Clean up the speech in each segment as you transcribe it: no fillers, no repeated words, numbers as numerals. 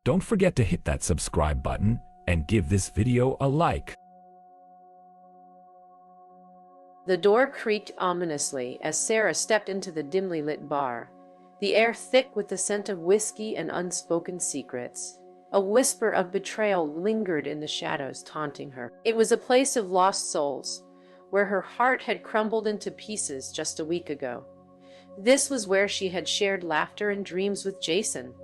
Don't forget to hit that subscribe button and give this video a like. The door creaked ominously as Sarah stepped into the dimly lit bar, the air thick with the scent of whiskey and unspoken secrets. A whisper of betrayal lingered in the shadows, taunting her. It was a place of lost souls, where her heart had crumbled into pieces just a week ago. This was where she had shared laughter and dreams with Jason,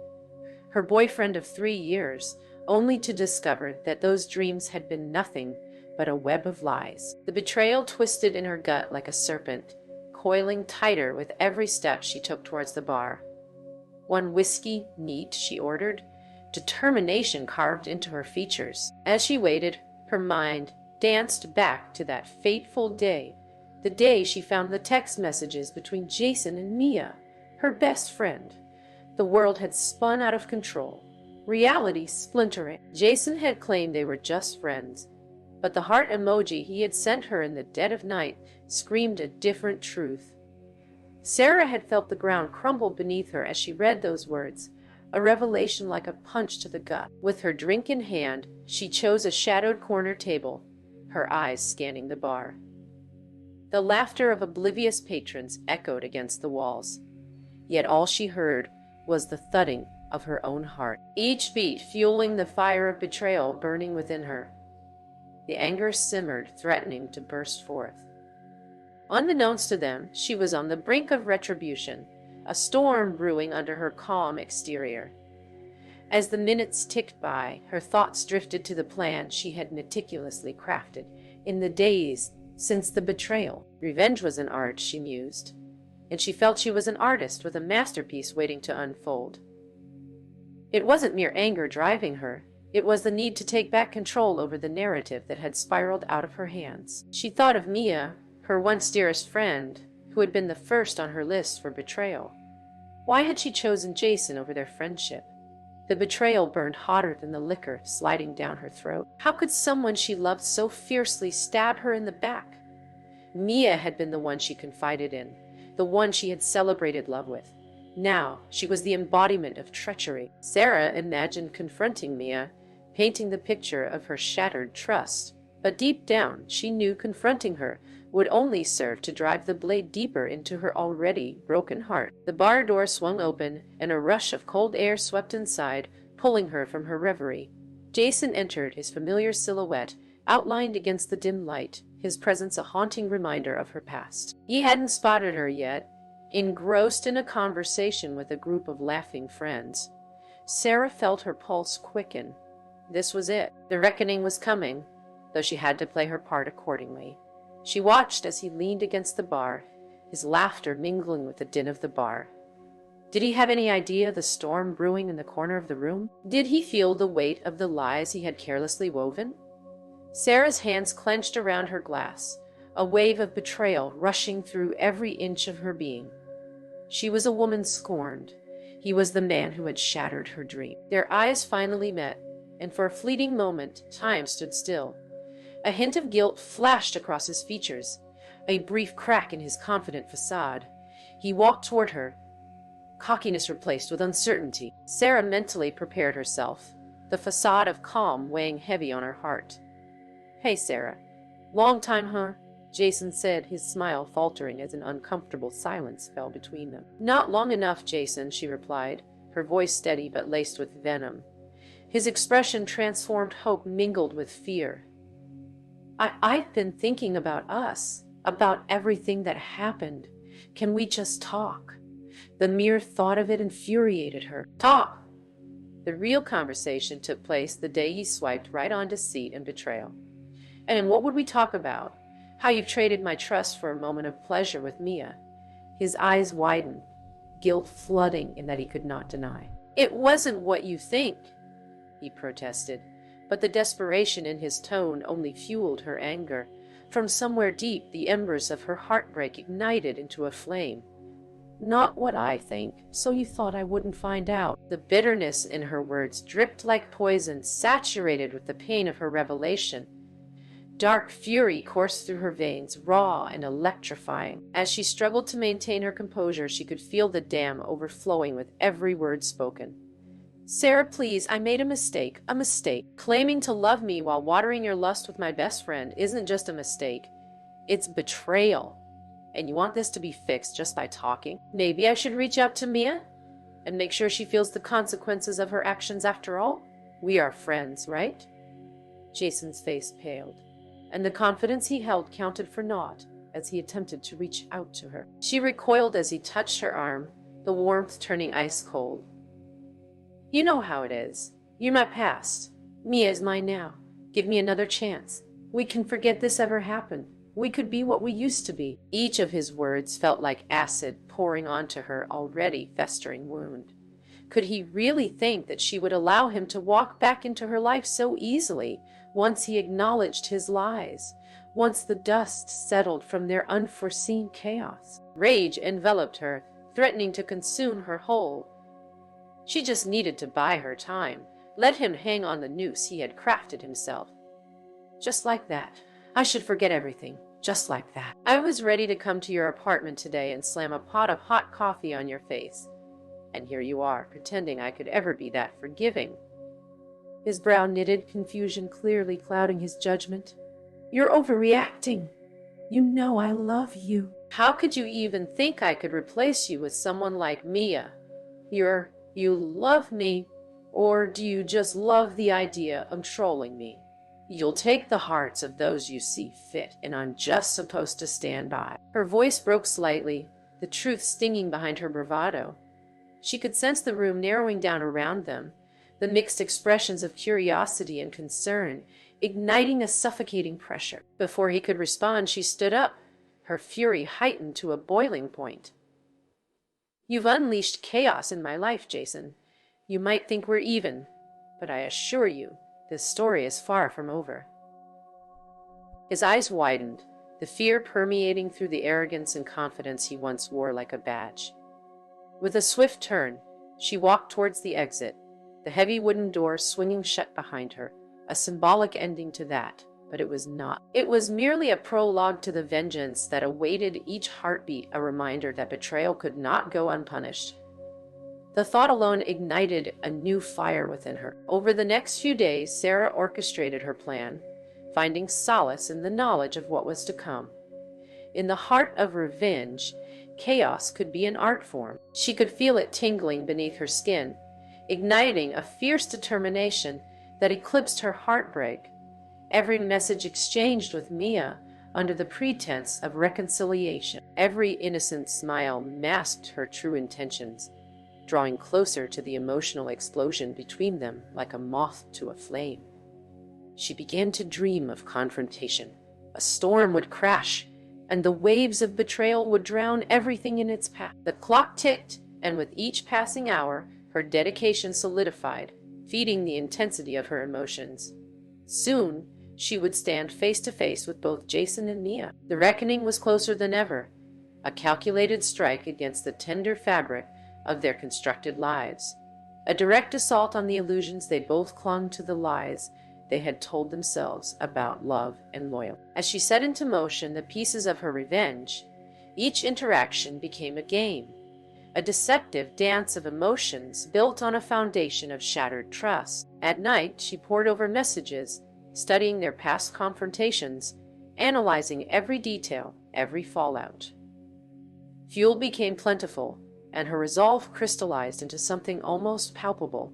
her boyfriend of 3 years, only to discover that those dreams had been nothing but a web of lies. The betrayal twisted in her gut like a serpent, coiling tighter with every step she took towards the bar. "One whiskey, neat," she ordered, determination carved into her features. As she waited, her mind danced back to that fateful day, the day she found the text messages between Jason and Mia, her best friend. The world had spun out of control, reality splintering. Jason had claimed they were just friends, but the heart emoji he had sent her in the dead of night screamed a different truth. Sarah had felt the ground crumble beneath her as she read those words, a revelation like a punch to the gut. With her drink in hand, she chose a shadowed corner table, her eyes scanning the bar. The laughter of oblivious patrons echoed against the walls, yet all she heard was the thudding of her own heart, each beat fueling the fire of betrayal burning within her. The anger simmered, threatening to burst forth. Unbeknownst to them, she was on the brink of retribution, a storm brewing under her calm exterior. As the minutes ticked by, her thoughts drifted to the plan she had meticulously crafted in the days since the betrayal. Revenge was an art, she mused, and she felt she was an artist with a masterpiece waiting to unfold. It wasn't mere anger driving her. It was the need to take back control over the narrative that had spiraled out of her hands. She thought of Mia, her once dearest friend, who had been the first on her list for betrayal. Why had she chosen Jason over their friendship? The betrayal burned hotter than the liquor sliding down her throat. How could someone she loved so fiercely stab her in the back? Mia had been the one she confided in, the one she had celebrated love with. Now she was the embodiment of treachery. Sarah imagined confronting Mia, painting the picture of her shattered trust. But deep down, she knew confronting her would only serve to drive the blade deeper into her already broken heart. The bar door swung open, and a rush of cold air swept inside, pulling her from her reverie. Jason entered, his familiar silhouette outlined against the dim light, his presence a haunting reminder of her past. He hadn't spotted her yet, engrossed in a conversation with a group of laughing friends. Sarah felt her pulse quicken. This was it. The reckoning was coming, though she had to play her part accordingly. She watched as he leaned against the bar, his laughter mingling with the din of the bar. Did he have any idea the storm brewing in the corner of the room? Did he feel the weight of the lies he had carelessly woven? Sarah's hands clenched around her glass, a wave of betrayal rushing through every inch of her being. She was a woman scorned. He was the man who had shattered her dream. Their eyes finally met, and for a fleeting moment, time stood still. A hint of guilt flashed across his features, a brief crack in his confident facade. He walked toward her, cockiness replaced with uncertainty. Sarah mentally prepared herself, the facade of calm weighing heavy on her heart. "Hey, Sarah. Long time, huh?" Jason said, his smile faltering as an uncomfortable silence fell between them. "Not long enough, Jason," she replied, her voice steady but laced with venom. His expression transformed hope mingled with fear. I've been thinking about us, about everything that happened. Can we just talk?" The mere thought of it infuriated her. Talk! The real conversation took place the day he swiped right on deceit and betrayal. "And what would we talk about? How you've traded my trust for a moment of pleasure with Mia." His eyes widened, guilt flooding in that he could not deny. "It wasn't what you think," he protested, but the desperation in his tone only fueled her anger. From somewhere deep, the embers of her heartbreak ignited into a flame. "Not what I think, so you thought I wouldn't find out." The bitterness in her words dripped like poison, saturated with the pain of her revelation. Dark fury coursed through her veins, raw and electrifying. As she struggled to maintain her composure, she could feel the dam overflowing with every word spoken. Sarah, please, I made a mistake. A mistake. Claiming to love me while watering your lust with my best friend isn't just a mistake. It's betrayal. And you want this to be fixed just by talking? Maybe I should reach out to Mia and make sure she feels the consequences of her actions after all? We are friends, right? Jason's face paled, and the confidence he held counted for naught as he attempted to reach out to her. She recoiled as he touched her arm, the warmth turning ice cold. You know how it is. You're my past. Mia is mine now. Give me another chance. We can forget this ever happened. We could be what we used to be. Each of his words felt like acid pouring onto her already festering wound. Could he really think that she would allow him to walk back into her life so easily once he acknowledged his lies, once the dust settled from their unforeseen chaos? Rage enveloped her, threatening to consume her whole. She just needed to buy her time, let him hang on the noose he had crafted himself. Just like that. I should forget everything. Just like that. I was ready to come to your apartment today and slam a pot of hot coffee on your face. And here you are, pretending I could ever be that forgiving. His brow knitted, confusion clearly clouding his judgment. You're overreacting. You know I love you. How could you even think I could replace you with someone like Mia? You love me, or do you just love the idea of trolling me? You'll take the hearts of those you see fit, and I'm just supposed to stand by. Her voice broke slightly, the truth stinging behind her bravado. She could sense the room narrowing down around them, the mixed expressions of curiosity and concern, igniting a suffocating pressure. Before he could respond, she stood up, her fury heightened to a boiling point. You've unleashed chaos in my life, Jason. You might think we're even, but I assure you, this story is far from over. His eyes widened, the fear permeating through the arrogance and confidence he once wore like a badge. With a swift turn, she walked towards the exit, the heavy wooden door swinging shut behind her, a symbolic ending to that, but it was not. It was merely a prologue to the vengeance that awaited each heartbeat, a reminder that betrayal could not go unpunished. The thought alone ignited a new fire within her. Over the next few days, Sarah orchestrated her plan, finding solace in the knowledge of what was to come. In the heart of revenge, chaos could be an art form. She could feel it tingling beneath her skin, igniting a fierce determination that eclipsed her heartbreak. Every message exchanged with Mia under the pretense of reconciliation, every innocent smile masked her true intentions, drawing closer to the emotional explosion between them like a moth to a flame. She began to dream of confrontation. A storm would crash, and the waves of betrayal would drown everything in its path. The clock ticked, and with each passing hour, her dedication solidified, feeding the intensity of her emotions. Soon, she would stand face to face with both Jason and Mia. The reckoning was closer than ever, a calculated strike against the tender fabric of their constructed lives, a direct assault on the illusions they both clung to, the lies they had told themselves about love and loyalty. As she set into motion the pieces of her revenge, each interaction became a game, a deceptive dance of emotions built on a foundation of shattered trust. At night, she pored over messages, studying their past confrontations, analyzing every detail, every fallout. Fuel became plentiful, and her resolve crystallized into something almost palpable,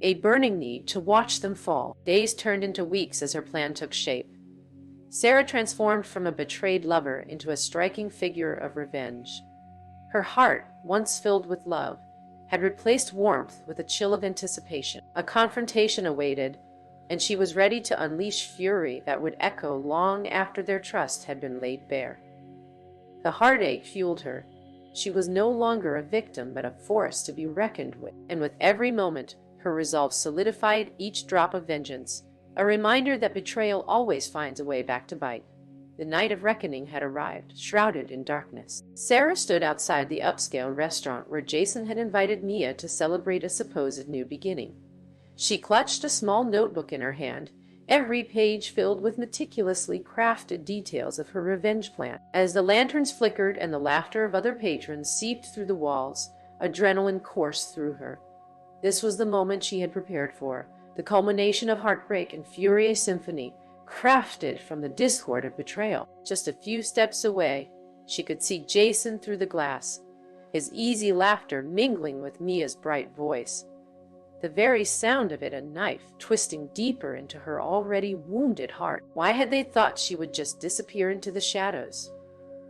a burning need to watch them fall. Days turned into weeks as her plan took shape. Sarah transformed from a betrayed lover into a striking figure of revenge. Her heart, once filled with love, had replaced warmth with a chill of anticipation. A confrontation awaited, and she was ready to unleash fury that would echo long after their trust had been laid bare. The heartache fueled her. She was no longer a victim, but a force to be reckoned with. And with every moment, her resolve solidified, each drop of vengeance, a reminder that betrayal always finds a way back to bite. The night of reckoning had arrived, shrouded in darkness. Sarah stood outside the upscale restaurant where Jason had invited Mia to celebrate a supposed new beginning. She clutched a small notebook in her hand, every page filled with meticulously crafted details of her revenge plan. As the lanterns flickered and the laughter of other patrons seeped through the walls, adrenaline coursed through her. This was the moment she had prepared for, the culmination of heartbreak and furious symphony, crafted from the discord of betrayal. Just a few steps away, she could see Jason through the glass, his easy laughter mingling with Mia's bright voice. The very sound of it, a knife twisting deeper into her already wounded heart. Why had they thought she would just disappear into the shadows?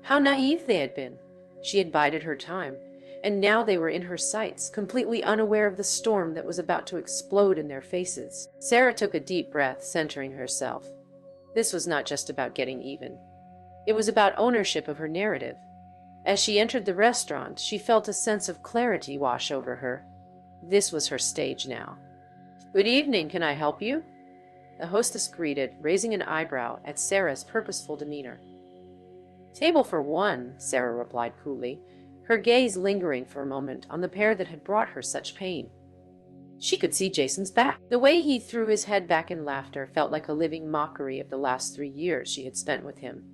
How naive they had been. She had bided her time, and now they were in her sights, completely unaware of the storm that was about to explode in their faces. Sarah took a deep breath, centering herself. This was not just about getting even. It was about ownership of her narrative. As she entered the restaurant, she felt a sense of clarity wash over her. This was her stage now. "Good evening, can I help you?" The hostess greeted, raising an eyebrow at Sarah's purposeful demeanor. "Table for one," Sarah replied coolly, her gaze lingering for a moment on the pair that had brought her such pain. She could see Jason's back. The way he threw his head back in laughter felt like a living mockery of the last 3 years she had spent with him.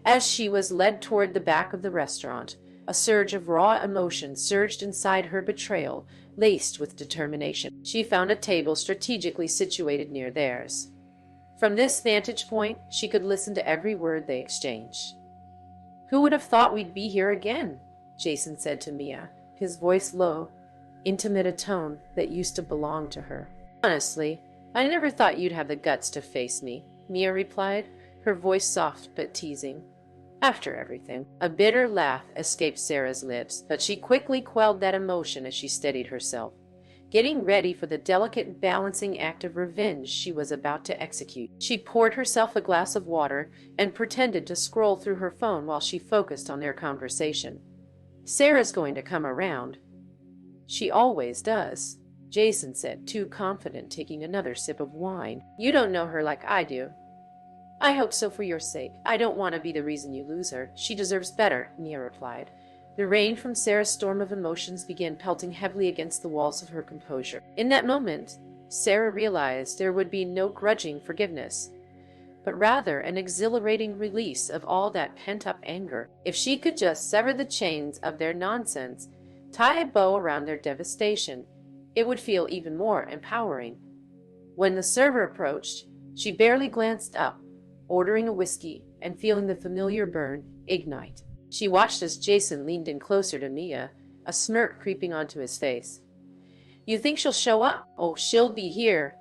As she was led toward the back of the restaurant, a surge of raw emotion surged inside her, betrayal, laced with determination. She found a table strategically situated near theirs. From this vantage point, she could listen to every word they exchanged. "Who would have thought we'd be here again?" Jason said to Mia, his voice low, intimate, a tone that used to belong to her. "Honestly, I never thought you'd have the guts to face me," Mia replied, her voice soft but teasing. "After everything." A bitter laugh escaped Sarah's lips, but she quickly quelled that emotion as she steadied herself, getting ready for the delicate balancing act of revenge she was about to execute. She poured herself a glass of water and pretended to scroll through her phone while she focused on their conversation. "Sarah's going to come around." "She always does," Jason said, too confident, taking another sip of wine. "You don't know her like I do." "I hope so for your sake. I don't want to be the reason you lose her. She deserves better," Mia replied. The rain from Sarah's storm of emotions began pelting heavily against the walls of her composure. In that moment, Sarah realized there would be no grudging forgiveness, but rather an exhilarating release of all that pent-up anger. If she could just sever the chains of their nonsense, tie a bow around their devastation, it would feel even more empowering. When the server approached, she barely glanced up, ordering a whiskey and feeling the familiar burn ignite. She watched as Jason leaned in closer to Mia, a smirk creeping onto his face. "You think she'll show up?" "Oh, she'll be here,"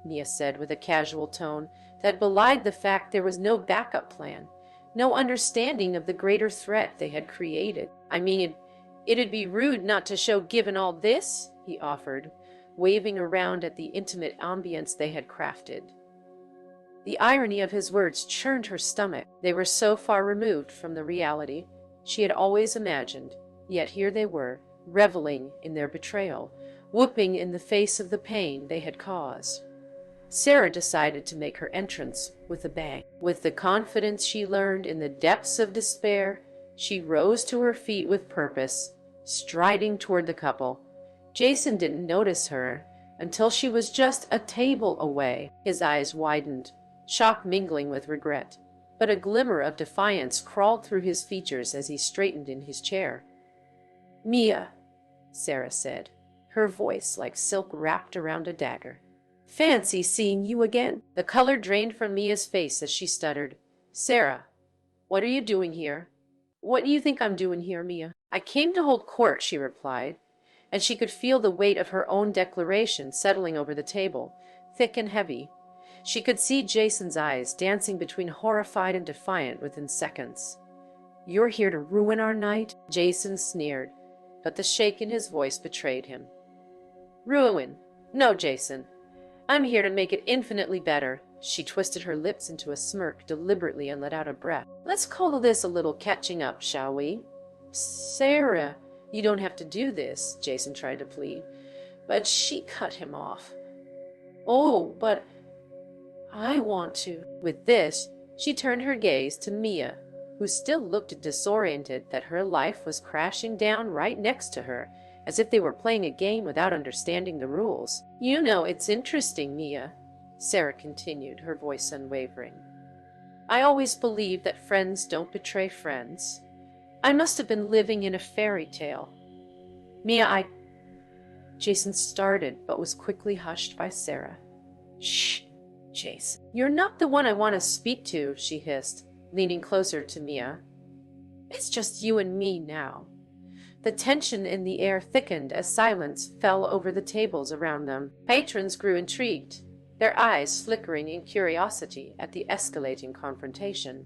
Mia said with a casual tone that belied the fact there was no backup plan, no understanding of the greater threat they had created. "I mean, it'd be rude not to show given all this," he offered, waving around at the intimate ambience they had crafted. The irony of his words churned her stomach. They were so far removed from the reality she had always imagined, yet here they were, reveling in their betrayal, whooping in the face of the pain they had caused. Sarah decided to make her entrance with a bang. With the confidence she learned in the depths of despair, she rose to her feet with purpose, striding toward the couple. Jason didn't notice her until she was just a table away. His eyes widened, shock mingling with regret, but a glimmer of defiance crawled through his features as he straightened in his chair. "Mia," Sarah said, her voice like silk wrapped around a dagger. "Fancy seeing you again." The color drained from Mia's face as she stuttered. "Sarah, what are you doing here?" "What do you think I'm doing here, Mia?" "I came to hold court," she replied, and she could feel the weight of her own declaration settling over the table, thick and heavy. She could see Jason's eyes dancing between horrified and defiant within seconds. "You're here to ruin our night?" Jason sneered, but the shake in his voice betrayed him. "Ruin? No, Jason. I'm here to make it infinitely better." She twisted her lips into a smirk deliberately and let out a breath. "Let's call this a little catching up, shall we?" "Sarah, you don't have to do this," Jason tried to plead, but she cut him off. "Oh, but I want to." With this, she turned her gaze to Mia, who still looked disoriented that her life was crashing down right next to her, as if they were playing a game without understanding the rules. "You know, it's interesting, Mia," Sarah continued, her voice unwavering. "I always believed that friends don't betray friends. I must have been living in a fairy tale. Mia, Jason started, but was quickly hushed by Sarah. Shh, Jason. You're not the one I want to speak to, she hissed, leaning closer to Mia. It's just you and me now. The tension in the air thickened as silence fell over the tables around them. Patrons grew intrigued, their eyes flickering in curiosity at the escalating confrontation.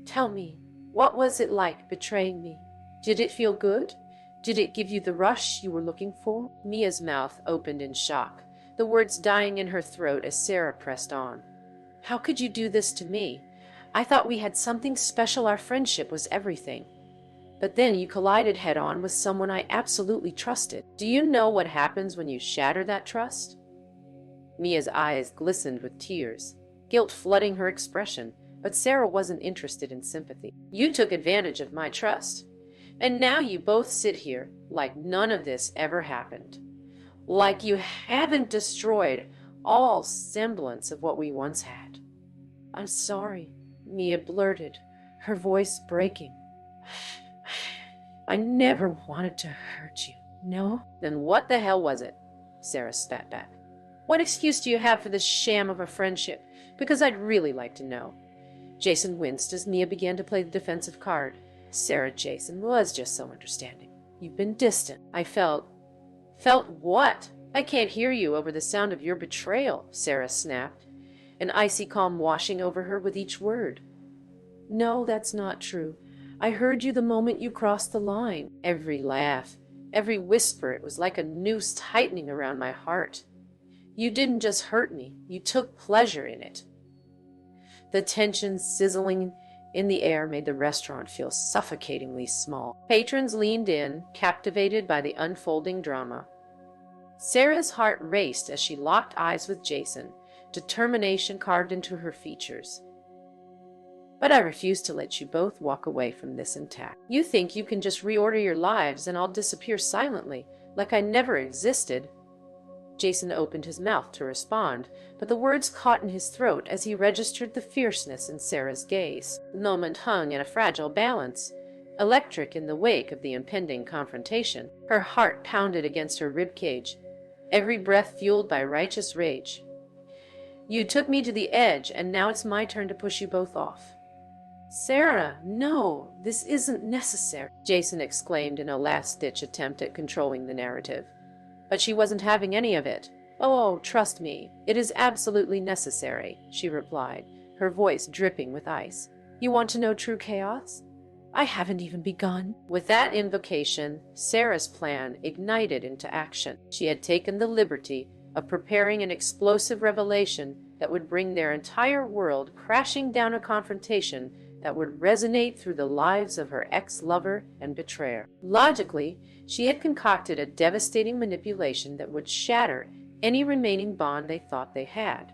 Tell me, what was it like betraying me? Did it feel good? Did it give you the rush you were looking for? Mia's mouth opened in shock, the words dying in her throat as Sarah pressed on. How could you do this to me? I thought we had something special. Our friendship was everything. But then you collided head-on with someone I absolutely trusted. Do you know what happens when you shatter that trust? Mia's eyes glistened with tears, guilt flooding her expression, but Sarah wasn't interested in sympathy. You took advantage of my trust, and now you both sit here like none of this ever happened. Like you haven't destroyed all semblance of what we once had. I'm sorry, Mia blurted, her voice breaking. I never wanted to hurt you. No? Then what the hell was it? Sarah spat back. What excuse do you have for this sham of a friendship? Because I'd really like to know. Jason winced as Mia began to play the defensive card. Sarah, Jason was just so understanding. You've been distant. I felt what? I can't hear you over the sound of your betrayal, Sarah snapped, an icy calm washing over her with each word. No, that's not true. I heard you the moment you crossed the line. Every laugh, every whisper, it was like a noose tightening around my heart. You didn't just hurt me, you took pleasure in it. The tension sizzling in the air made the restaurant feel suffocatingly small. Patrons leaned in, captivated by the unfolding drama. Sarah's heart raced as she locked eyes with Jason, determination carved into her features. But I refuse to let you both walk away from this intact. You think you can just reorder your lives and I'll disappear silently, like I never existed. Jason opened his mouth to respond, but the words caught in his throat as he registered the fierceness in Sarah's gaze. The moment hung in a fragile balance, electric in the wake of the impending confrontation. Her heart pounded against her ribcage, every breath fueled by righteous rage. You took me to the edge, and now it's my turn to push you both off. Sarah, no, this isn't necessary, Jason exclaimed in a last-ditch attempt at controlling the narrative. But she wasn't having any of it. Oh, trust me, it is absolutely necessary, she replied, her voice dripping with ice. You want to know true chaos? I haven't even begun. With that invocation, Sarah's plan ignited into action. She had taken the liberty of preparing an explosive revelation that would bring their entire world crashing down, a confrontation that would resonate through the lives of her ex-lover and betrayer. Logically, she had concocted a devastating manipulation that would shatter any remaining bond they thought they had.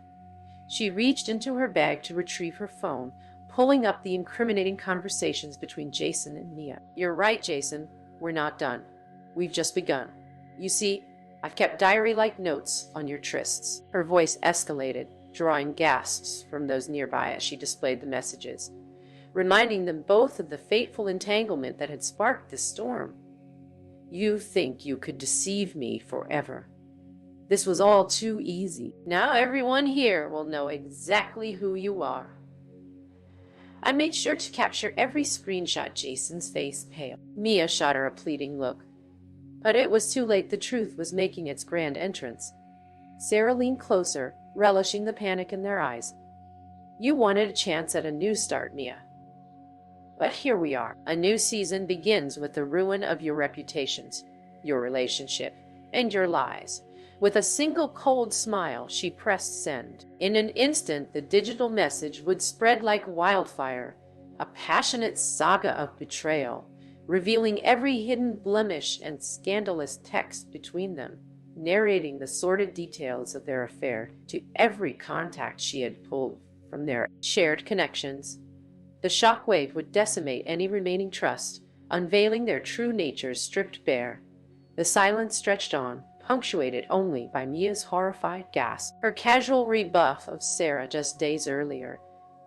She reached into her bag to retrieve her phone, pulling up the incriminating conversations between Jason and Mia. You're right, Jason. We're not done. We've just begun. You see, I've kept diary-like notes on your trysts. Her voice escalated, drawing gasps from those nearby as she displayed the messages, reminding them both of the fateful entanglement that had sparked this storm. You think you could deceive me forever. This was all too easy. Now everyone here will know exactly who you are. I made sure to capture every screenshot. Jason's face paled. Mia shot her a pleading look. But it was too late. The truth was making its grand entrance. Sarah leaned closer, relishing the panic in their eyes. You wanted a chance at a new start, Mia. But here we are. A new season begins with the ruin of your reputations, your relationship, and your lies. With a single cold smile, she pressed send. In an instant, the digital message would spread like wildfire, a passionate saga of betrayal, revealing every hidden blemish and scandalous text between them, narrating the sordid details of their affair to every contact she had pulled from their shared connections. The shockwave would decimate any remaining trust, unveiling their true natures stripped bare. The silence stretched on, punctuated only by Mia's horrified gasp. Her casual rebuff of Sarah just days earlier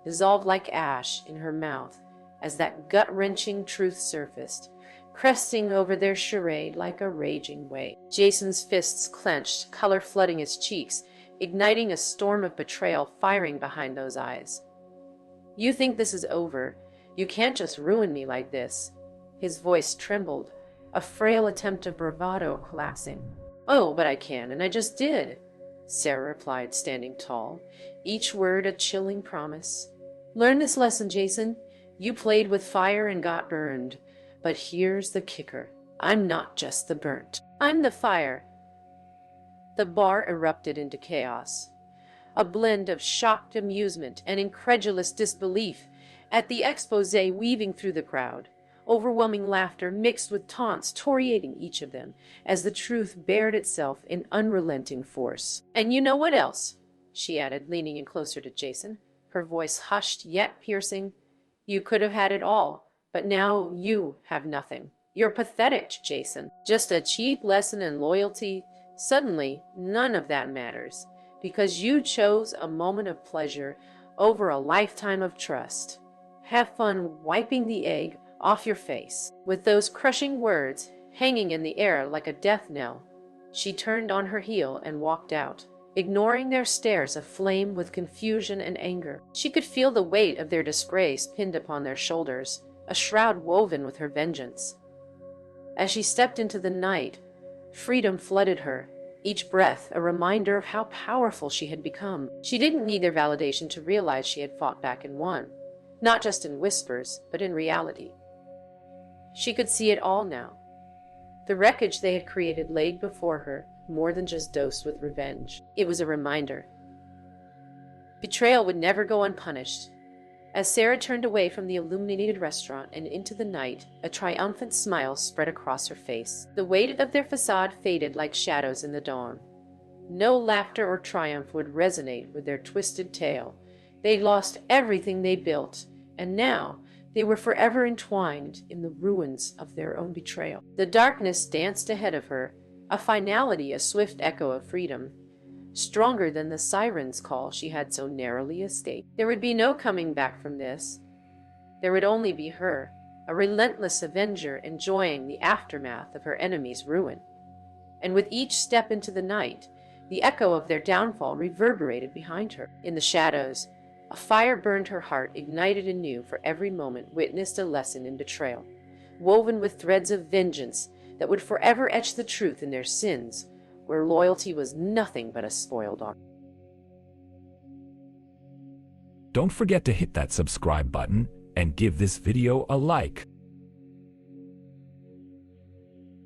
dissolved like ash in her mouth as that gut-wrenching truth surfaced, cresting over their charade like a raging wave. Jason's fists clenched, color flooding his cheeks, igniting a storm of betrayal firing behind those eyes. "You think this is over? You can't just ruin me like this." His voice trembled, a frail attempt of bravado collapsing. "Oh, but I can, and I just did," Sarah replied, standing tall, each word a chilling promise. "Learn this lesson, Jason. You played with fire and got burned. But here's the kicker. I'm not just the burnt. I'm the fire." The bar erupted into chaos, a blend of shocked amusement and incredulous disbelief at the exposé weaving through the crowd. Overwhelming laughter mixed with taunts torreating each of them as the truth bared itself in unrelenting force. "And you know what else?" she added, leaning in closer to Jason, her voice hushed yet piercing. "You could have had it all, but now you have nothing. You're pathetic, Jason. Just a cheap lesson in loyalty. Suddenly, none of that matters, because you chose a moment of pleasure over a lifetime of trust. Have fun wiping the egg off your face." With those crushing words hanging in the air like a death knell, she turned on her heel and walked out, ignoring their stares aflame with confusion and anger. She could feel the weight of their disgrace pinned upon their shoulders, a shroud woven with her vengeance. As she stepped into the night, freedom flooded her, each breath a reminder of how powerful she had become. She didn't need their validation to realize she had fought back and won, not just in whispers, but in reality. She could see it all now. The wreckage they had created laid before her, more than just dosed with revenge. It was a reminder. Betrayal would never go unpunished. As Sarah turned away from the illuminated restaurant and into the night, a triumphant smile spread across her face. The weight of their facade faded like shadows in the dawn. No laughter or triumph would resonate with their twisted tale. They'd lost everything they built, and now they were forever entwined in the ruins of their own betrayal. The darkness danced ahead of her, a finality, a swift echo of freedom, stronger than the siren's call she had so narrowly escaped. There would be no coming back from this. There would only be her, a relentless avenger enjoying the aftermath of her enemy's ruin. And with each step into the night, the echo of their downfall reverberated behind her. In the shadows, a fire burned her heart, ignited anew, for every moment witnessed a lesson in betrayal, woven with threads of vengeance that would forever etch the truth in their sins, where loyalty was nothing but a spoiled art. Don't forget to hit that subscribe button and give this video a like.